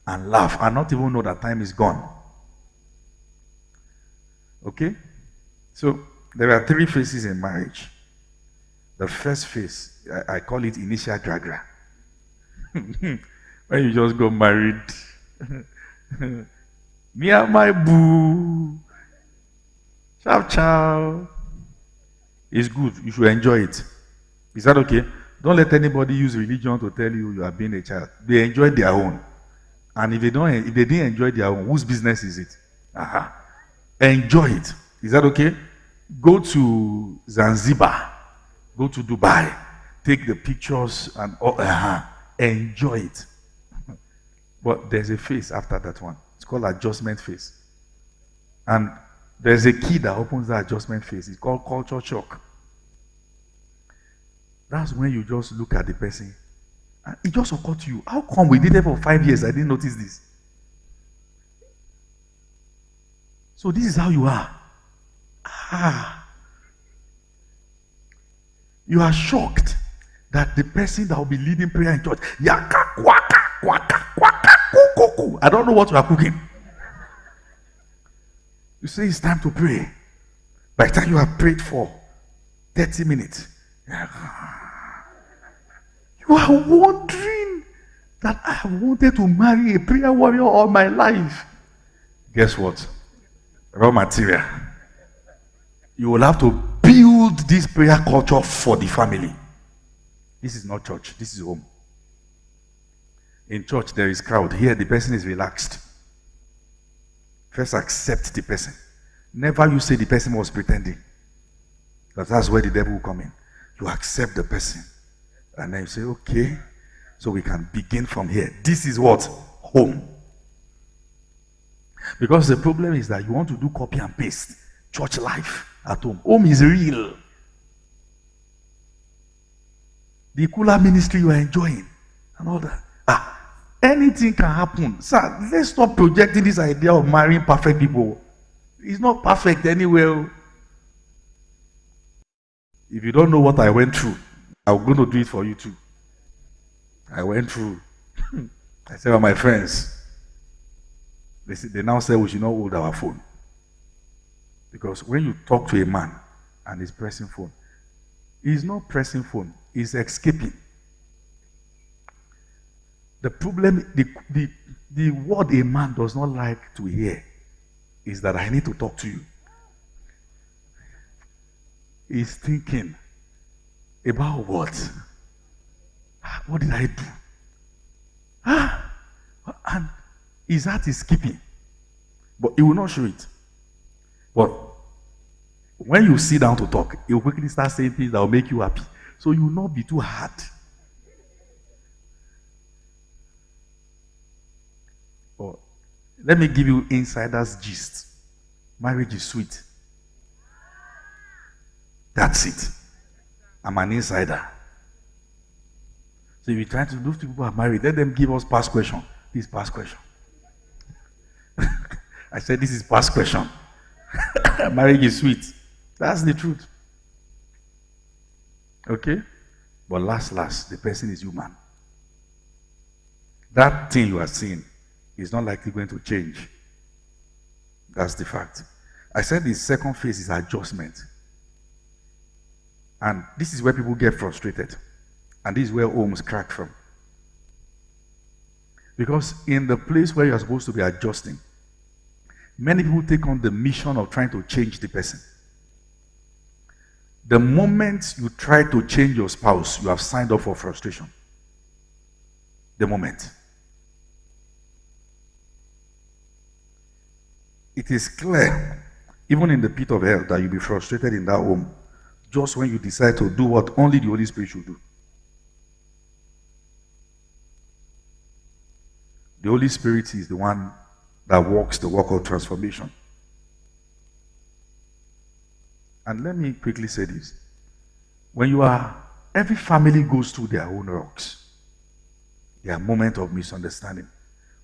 and laugh and not even know that time is gone. Okay? So there are 3 phases in marriage. The first phase, I call it initial gragra. When you just got married. Me and my boo. Ciao, ciao. It's good. You should enjoy it. Is that okay? Don't let anybody use religion to tell you you are being a child. They enjoy their own. And if they didn't enjoy their own, whose business is it? Aha. Enjoy it. Is that okay? Go to Zanzibar. Go to Dubai. Take the pictures and enjoy it. But there's a phase after that one. It's called adjustment phase. And there's a key that opens that adjustment phase. It's called culture shock. That's when you just look at the person. And it just occurred to you, how come we did it for 5 years? I didn't notice this. So this is how you are. You are shocked that the person that will be leading prayer in church, yaka, kwaka, kwaka, kwaka, kuku. I don't know what you are cooking. You say it's time to pray. By the time you have prayed for 30 minutes, you are wondering that I have wanted to marry a prayer warrior all my life. Guess what? Raw material. You will have to build this prayer culture for the family. This is not church. This is home. In church, there is crowd. Here, the person is relaxed. First, accept the person. Never you say the person was pretending. Because that's where the devil will come in. You accept the person. And then you say, okay, so we can begin from here. This is what? Home. Because the problem is that you want to do copy and paste. Church life at home. Home is real. The cooler ministry you are enjoying and all that. Anything can happen. Sir, let's stop projecting this idea of marrying perfect people. It's not perfect anywhere. If you don't know what I went through, I'm going to do it for you too. I went through. I said, well, my friends, they now say we should not hold our phone. Because when you talk to a man and he's pressing phone, he's not pressing phone, he's escaping. The problem, the word a man does not like to hear is that I need to talk to you. He's thinking about what? What did I do? And his heart is skipping. But he will not show it. But when you sit down to talk, he will quickly start saying things that will make you happy. So you will not be too hard. But let me give you insider's gist. Marriage is sweet. That's it. I'm an insider. So if you try to do people who are married, let them give us past question. This is past question. I said this is past question. Marriage is sweet. That's the truth. Okay? But last, the person is human. That thing you are seeing is not likely going to change. That's the fact. I said the second phase is adjustment. And this is where people get frustrated. And this is where homes crack from. Because in the place where you're supposed to be adjusting, many people take on the mission of trying to change the person. The moment you try to change your spouse, you have signed up for frustration. The moment. It is clear, even in the pit of hell, that you'll be frustrated in that home just when you decide to do what only the Holy Spirit should do. The Holy Spirit is the one that works the work of transformation. And let me quickly say this. Every family goes through their own rocks. There are moments of misunderstanding.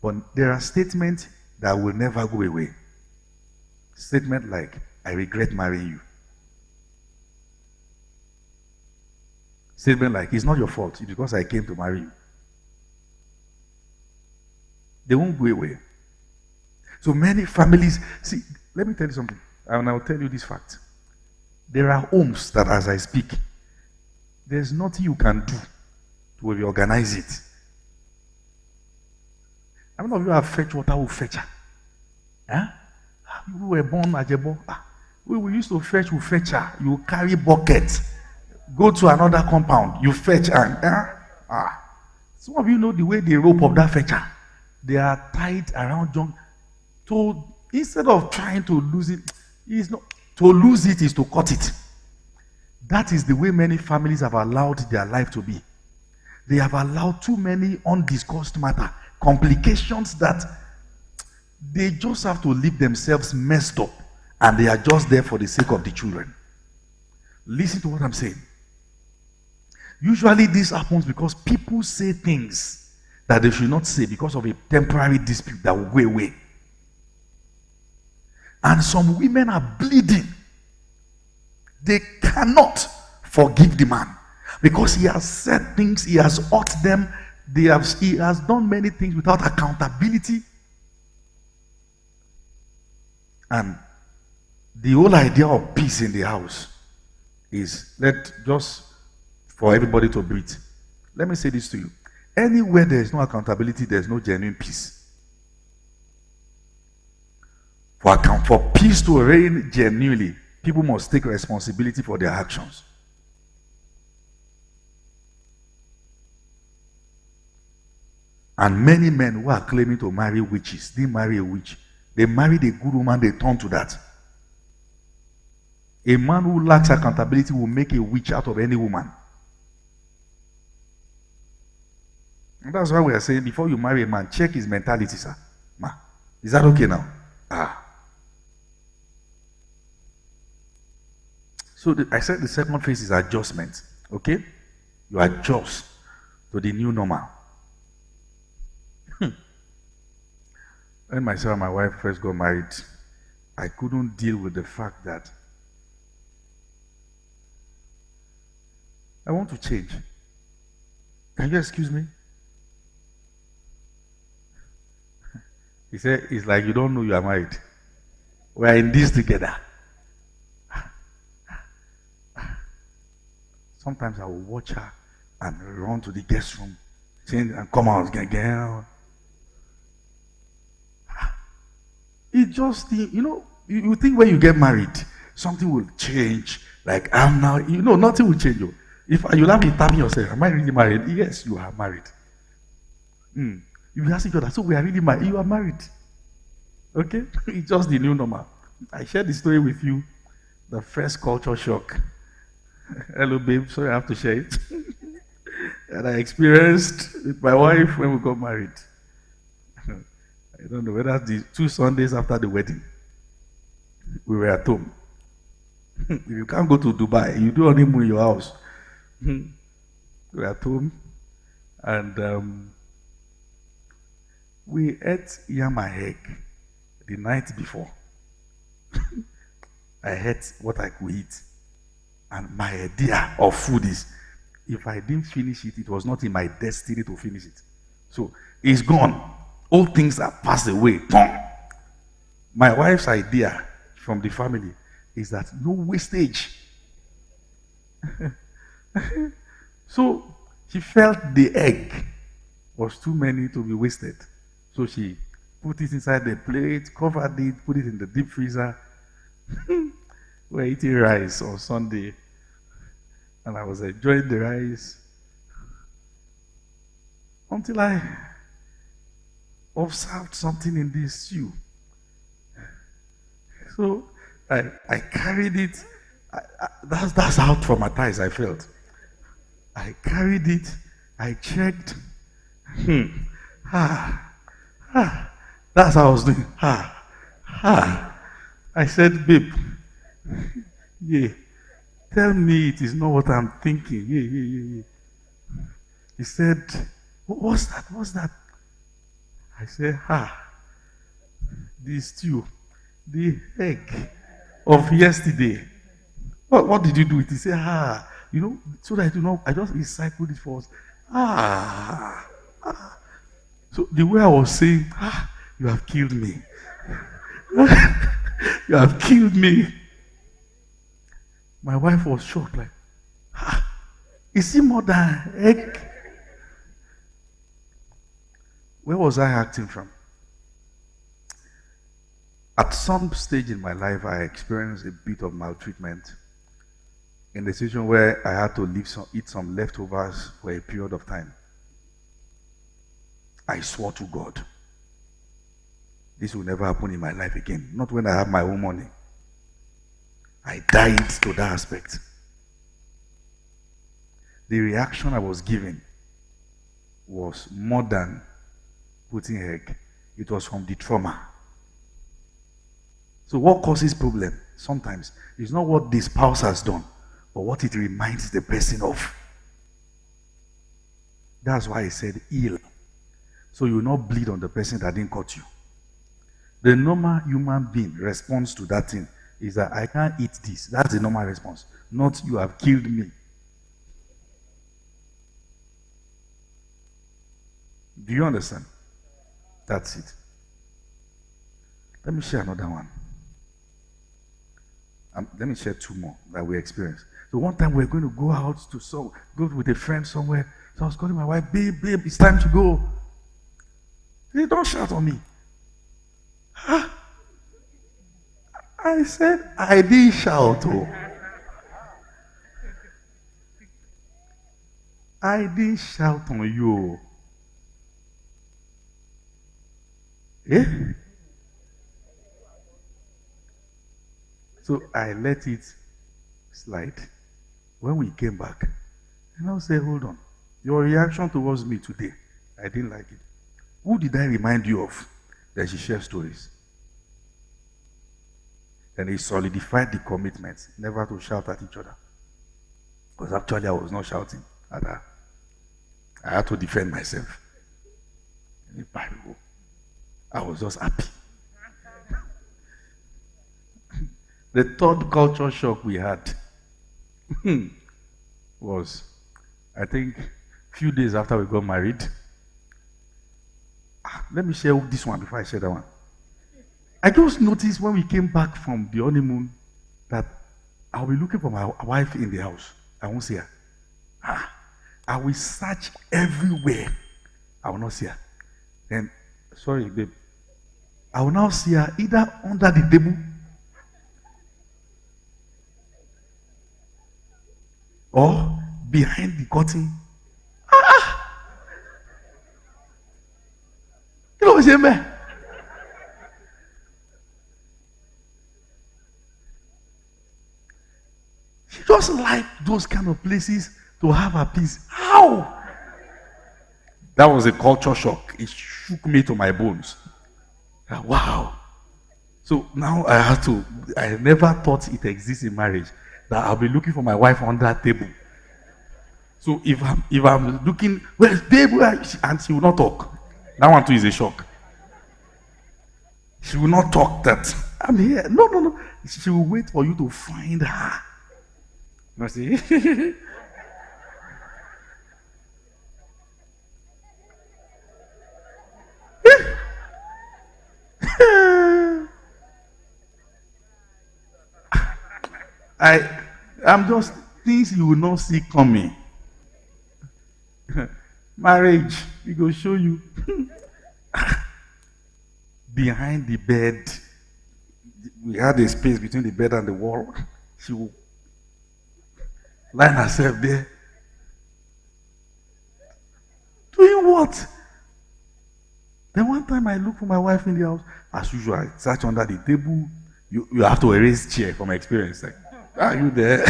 But there are statements that will never go away. Statement like, I regret marrying you. Statement like, it's not your fault, it's because I came to marry you. They won't go away. So many families, see, let me tell you something, and I'll tell you this fact. There are homes that, as I speak, there's nothing you can do to reorganize it. How many of you have fetch water with fetcher? Huh? You were born Ajebo. We used to fetch with fetcher. You carry bucket, go to another compound, you fetch and some of you know the way they rope up that fetcher. They are tied around John. To instead of trying to lose it, is not to lose it is to cut it. That is the way many families have allowed their life to be. They have allowed too many undiscussed matter, complications that they just have to leave themselves messed up, and they are just there for the sake of the children. Listen to what I'm saying. Usually this happens because people say things that they should not say because of a temporary dispute that will go away. And some women are bleeding. They cannot forgive the man because he has said things, he has hurt them, he has done many things without accountability. And the whole idea of peace in the house is just for everybody to breathe. Let me say this to you. Anywhere there is no accountability, there is no genuine peace. For peace to reign genuinely, people must take responsibility for their actions. And many men who are claiming to marry witches, they marry a witch. They married a good woman, they turn to that. A man who lacks accountability will make a witch out of any woman. And that's why we are saying before you marry a man, check his mentality, sir. Ma, is that okay now? So I said the second phase is adjustment. Okay? You adjust to the new normal. When myself and my wife first got married, I couldn't deal with the fact that I want to change. Can you excuse me? He said, it's like you don't know you are married. We are in this together. Sometimes I will watch her and run to the guest room, change and come out again. It just, you think when you get married, something will change. Like I'm now, nothing will change you. If you'll have to tap yourself, am I really married? Yes, you are married. You ask each other, so we are really married. You are married. Okay? It's just the new normal. I shared the story with you, the first culture shock. Hello, babe. Sorry, I have to share it. And I experienced with my wife when we got married. I don't know whether the 2 Sundays after the wedding, we were at home. If you can't go to Dubai, you do honeymoon in your house. We were at home, and we ate yam and egg the night before. I ate what I could eat. And my idea of food is, if I didn't finish it, it was not in my destiny to finish it. So, it's gone. All things have passed away. My wife's idea from the family is that no wastage. So, she felt the egg was too many to be wasted. So she put it inside the plate, covered it, put it in the deep freezer. We're eating rice on Sunday, and I was enjoying the rice until I observed something in this stew. So I carried it. That's how traumatized I felt. I carried it. I checked. That's how I was doing. I said, babe, yeah, tell me it is not what I'm thinking. Yeah. He said, what's that? What's that? I said, the stew, the egg of yesterday. What did you do with it? He said, so that I just recycled it for us. So the way I was saying, you have killed me. You have killed me. My wife was shocked, like, is he more than egg? Where was I acting from? At some stage in my life, I experienced a bit of maltreatment in the situation where I had to eat some leftovers for a period of time. I swore to God, this will never happen in my life again. Not when I have my own money. I died to that aspect. The reaction I was given was more than putting egg. It was from the trauma. So what causes problem sometimes is not what the spouse has done, but what it reminds the person of. That's why I said heal. So you will not bleed on the person that didn't cut you. The normal human being response to that thing is that I can't eat this. That's the normal response. Not you have killed me. Do you understand? That's it. Let me share another one. Let me share two more that we experienced. So one time we were going to go out to go with a friend somewhere. So I was calling my wife, babe, it's time to go. She said, don't shout on me. I said, I didn't shout. Oh. I didn't shout on you. Eh? So I let it slide. When we came back, and I said, hold on. Your reaction towards me today, I didn't like it. Who did I remind you of? That she shared stories. And he solidified the commitment never to shout at each other. Because actually I was not shouting at her. I had to defend myself. In the Bible, I was just happy. The third culture shock we had was, I think, a few days after we got married. Let me share this one before I share that one. I just noticed when we came back from the honeymoon that I'll be looking for my wife in the house. I won't see her. I will search everywhere. I will not see her. Then, sorry, babe. I will now see her either under the table or behind the curtain. You know what I'm saying, man? She just like those kind of places to have her peace. How? That was a culture shock. It shook me to my bones. Wow. So now I never thought it exists in marriage that I'll be looking for my wife on that table. So if I'm looking, where's babe? And she will not talk. That one too is a shock. She will not talk that I'm here. No. She will wait for you to find her. You see? I'm just things you will not see coming. Marriage, we go show you. Behind the bed, we had a space between the bed and the wall. She will line herself there. Doing what? Then one time I look for my wife in the house. As usual, I search under the table. You have to erase chair from experience. Like, are you there?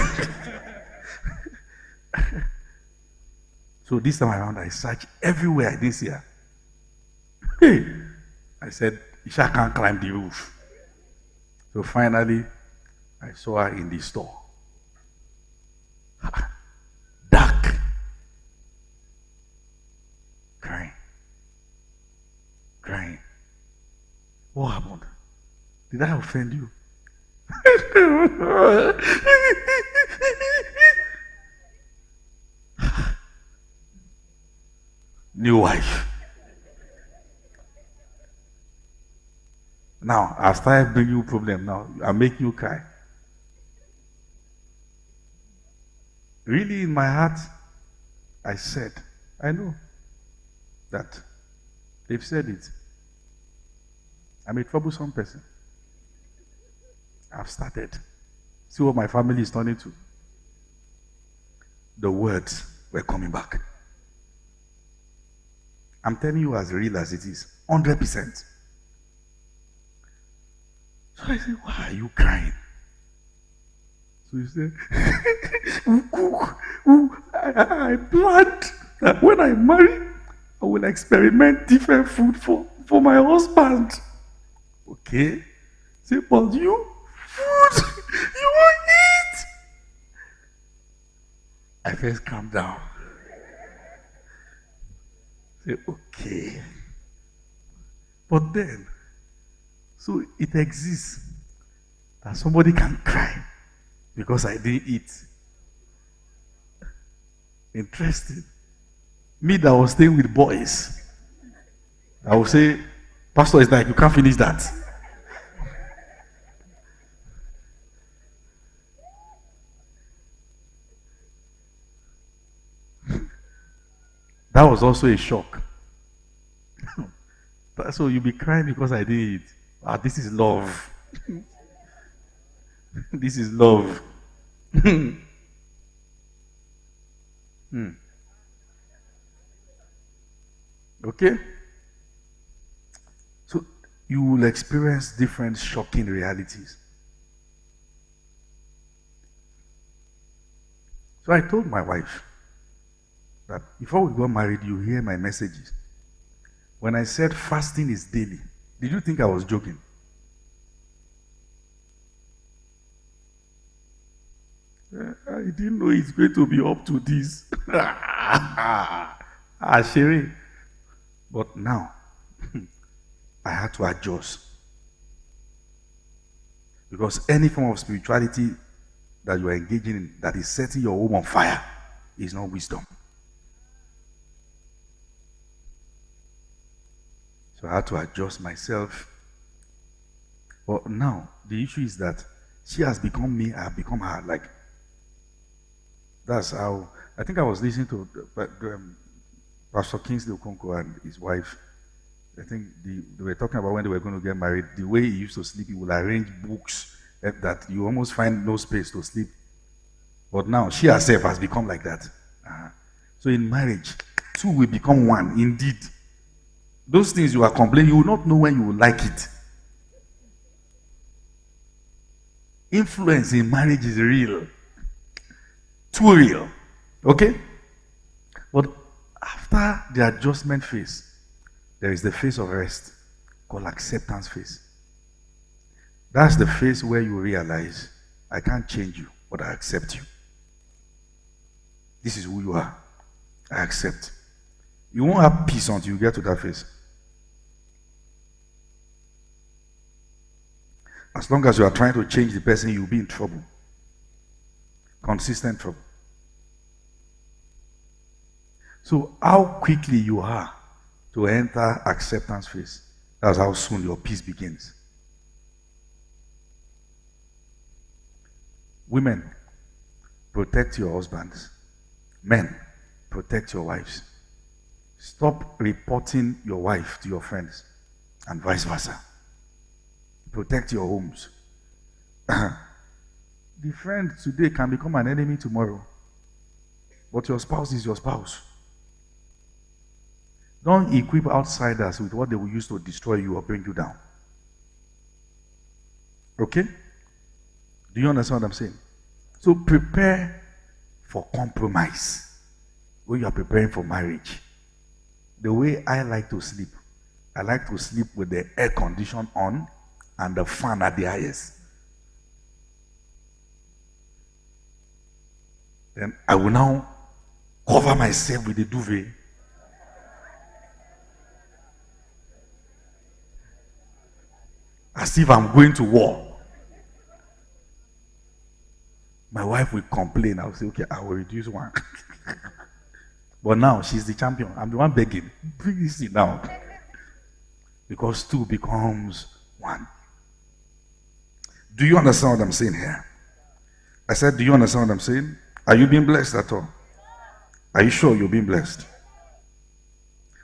So this time around, I searched everywhere. I didn't see her. Hey, I said, Isha can't climb the roof. So finally, I saw her in the store. Dark. Crying. What happened? Did I offend you? New wife. Now, I started bringing you problem now. I'm making you cry. Really, in my heart, I said, I know that they've said it. I'm a troublesome person. I've started. See what my family is turning to. The words were coming back. I'm telling you as real as it is. 100%. So I said, why are you crying? So he said, I planned that when I marry, I will experiment different food for my husband. Okay? Say, but you, food, you won't eat. I first calm down. Say, okay. But then, so it exists that somebody can cry because I didn't eat. Interesting. Me that was staying with boys, I would say, Pastor is like, you can't finish that. That was also a shock. So you'll be crying because I didn't eat. Ah, this is love. This is love. Okay? So you will experience different shocking realities. So I told my wife that before we got married, you hear my messages. When I said fasting is daily, did you think I was joking? I didn't know it's going to be up to this. Sherry. But now, I had to adjust. Because any form of spirituality that you are engaging in that is setting your home on fire is not wisdom. So I had to adjust myself. But now, the issue is that she has become me, I have become her. Like, that's how, I think I was listening to Pastor Kingsley Okonkwo and his wife. I think they were talking about when they were going to get married. The way he used to sleep, he would arrange books that you almost find no space to sleep. But now, she herself has become like that. So in marriage, two will become one, indeed. Those things you are complaining, you will not know when you will like it. Influence in marriage is real. Too real. Okay? But after the adjustment phase, there is the phase of rest called acceptance phase. That's the phase where you realize, I can't change you, but I accept you. This is who you are. I accept. You won't have peace until you get to that phase. As long as you are trying to change the person, you'll be in trouble. Consistent trouble. So how quickly you are to enter acceptance phase, that's how soon your peace begins. Women, protect your husbands. Men, protect your wives. Stop reporting your wife to your friends and vice versa. Protect your homes. The friend today can become an enemy tomorrow. But your spouse is your spouse. Don't equip outsiders with what they will use to destroy you or bring you down. Okay? Do you understand what I'm saying? So prepare for compromise when you are preparing for marriage. The way I like to sleep, I like to sleep with the air condition on and the fan at the highest. Then I will now cover myself with the duvet. As if I'm going to war. My wife will complain. I'll say, okay, I will reduce one. But now she's the champion. I'm the one begging. Bring this in now. Because two becomes one. Do you understand what I'm saying here? I said, do you understand what I'm saying? Are you being blessed at all? Are you sure you're being blessed?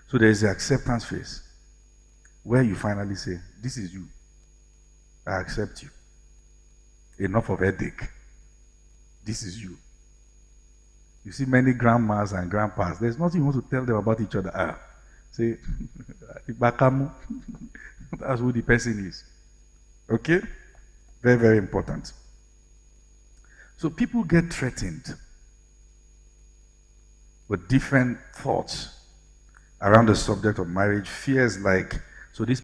So there is the acceptance phase where you finally say, this is you. I accept you. Enough of headache. This is you. You see many grandmas and grandpas, there's nothing you want to tell them about each other. Say, that's who the person is. Okay? Very, very important. So people get threatened with different thoughts around the subject of marriage. Fears like, so this